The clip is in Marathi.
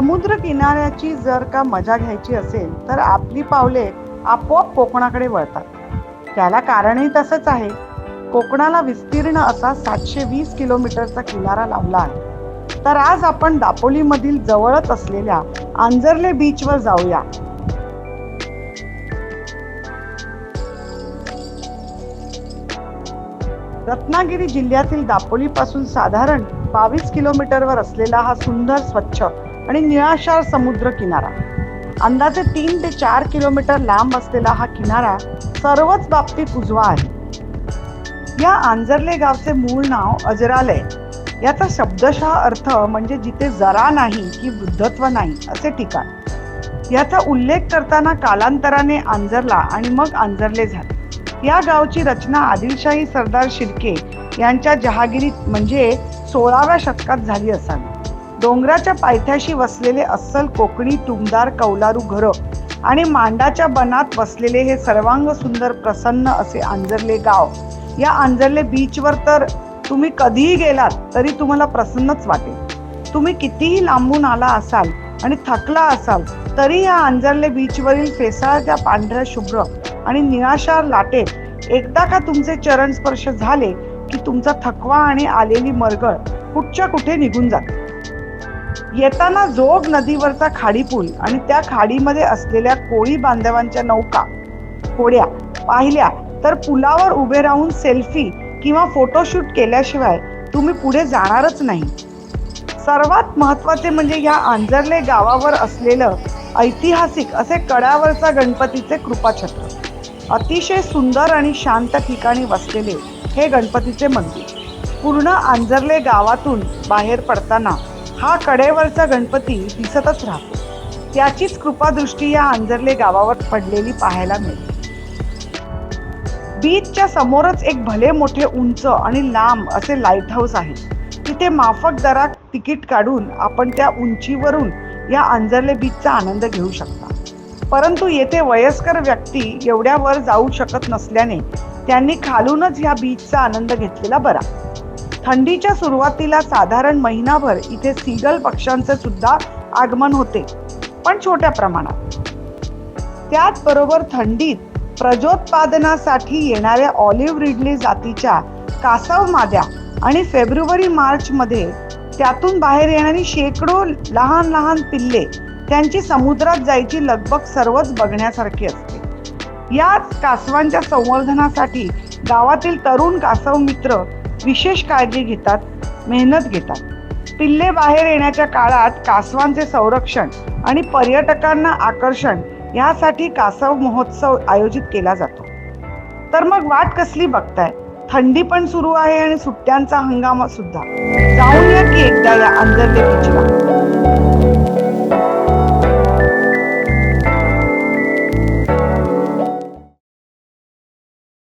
समुद्र किनाऱ्याची जर का मजा घ्यायची असेल तर आपली पावले आपोआप कोकणाकडे वळतात. त्याला कारणही तसंच आहे. कोकणाला विस्तीर्ण असा 720 किलोमीटरचा किनारा लाभला आहे. तर आज आपण दापोलीमधील जवळच असलेल्या आंजर्ले बीचवर जाऊया. रत्नागिरी जिल्ह्यातील दापोली पासून साधारण 22 किलोमीटरवर असलेला हा सुंदर, स्वच्छ आणि निळाशार समुद्र किनारा, अंदाजे 3 ते 4 किलोमीटर लांब असलेला हा किनारा सर्वच बाबतीत उजवा आहे. या आंजर्ले गावचे मूळ नाव अजरालय. याचा शब्दशः अर्थ म्हणजे जिथे जरा नाही की वृद्धत्व नाही असे ठिकाण. याचा उल्लेख करताना कालांतराने आंजरला आणि मग आंजर्ले झाले. या गावची रचना आदिलशाही सरदार शिर्के यांच्या जहागिरीत म्हणजे 16व्या शतकात झाली असावी. डोंगराच्या पायथ्याशी वसलेले अस्सल कोकणी टुमदार कौलारू घरं आणि मांडाच्या बनात वसलेले हे सर्वांग सुंदर प्रसन्न असे आंजर्ले गाव. या आंजर्ले बीचवर तर तुम्ही कधीही गेलात तरी तुम्हाला प्रसन्नच वाटेल. तुम्ही कितीही लांबून आला असाल आणि थकला असाल तरी या आंजर्ले बीचवरील फेसाळत्या पांढऱ्या शुभ्र आणि निळाशार लाटेत एकदा का तुमचे चरण स्पर्श झाले की तुमचा थकवा आणि आलेली मरगळ कुठच्या कुठे निघून जाते. येताना जोग नदीवरचा खाडीपूल आणि त्या खाडीमध्ये असलेल्या कोळी बांधवांच्या नौका होड्या पाहिल्या तर पुलावर उभे राहून सेल्फी किंवा फोटोशूट केल्याशिवाय तुम्ही पुढे जाणारच नाही. सर्वात महत्त्वाचे म्हणजे या आंजर्ले गावावर असलेलं ऐतिहासिक असे कड्यावरचा गणपतीचे कृपाछत्र. अतिशय सुंदर आणि शांत ठिकाणी वसलेले हे गणपतीचे मंदिर. पूर्ण आंजर्ले गावातून बाहेर पडताना हा कडेवरचा गणपती दिसतच राहतो. त्याचीच कृपादृष्टी या आंजर्ले गावावर पडलेली पाहायला मिळते. बीचच्या समोरच एक भले मोठे उंच आणि लांब असे लाईट हाऊस आहे. तिथे माफक दरात तिकीट काढून आपण त्या उंचीवरून या आंजर्ले बीचचा आनंद घेऊ शकता. परंतु येथे वयस्कर व्यक्ती एवढ्या वर जाऊ शकत नसल्याने त्यांनी खालूनच या बीचचा आनंद घेतलेला बरा. थंडीच्या सुरुवातीला साधारण महिनाभर इथे सीगल पक्ष्यांचे सुद्धा आगमन होते, पण छोट्या प्रमाणात. त्याचबरोबर थंडीत प्रजोत्पादनासाठी येणाऱ्या ऑलिव्ह रिडले जातीच्या कासव माद्या आणि फेब्रुवारी-मार्च मध्ये त्यातून बाहेर येणारी शेकडो लहान लहान पिल्ले, त्यांची समुद्रात जायची लगबग सर्वच बघण्यासारखी असते. याच कासवांच्या संवर्धनासाठी गावातील तरुण कासव मित्र विशेष काळजी घेतात, मेहनत घेतात. पिल्ले बाहेर येण्याच्या काळात कासवांचे संरक्षण आणि पर्यटकांना आकर्षण यासाठी कासव महोत्सव आयोजित केला जातो. तर मग वाट कसली बघताय? थंडी पण सुरू आहे आणि सुट्ट्यांचा हंगाम सुद्धा. जाऊन या की एकदा या आंजर्ले बीचला.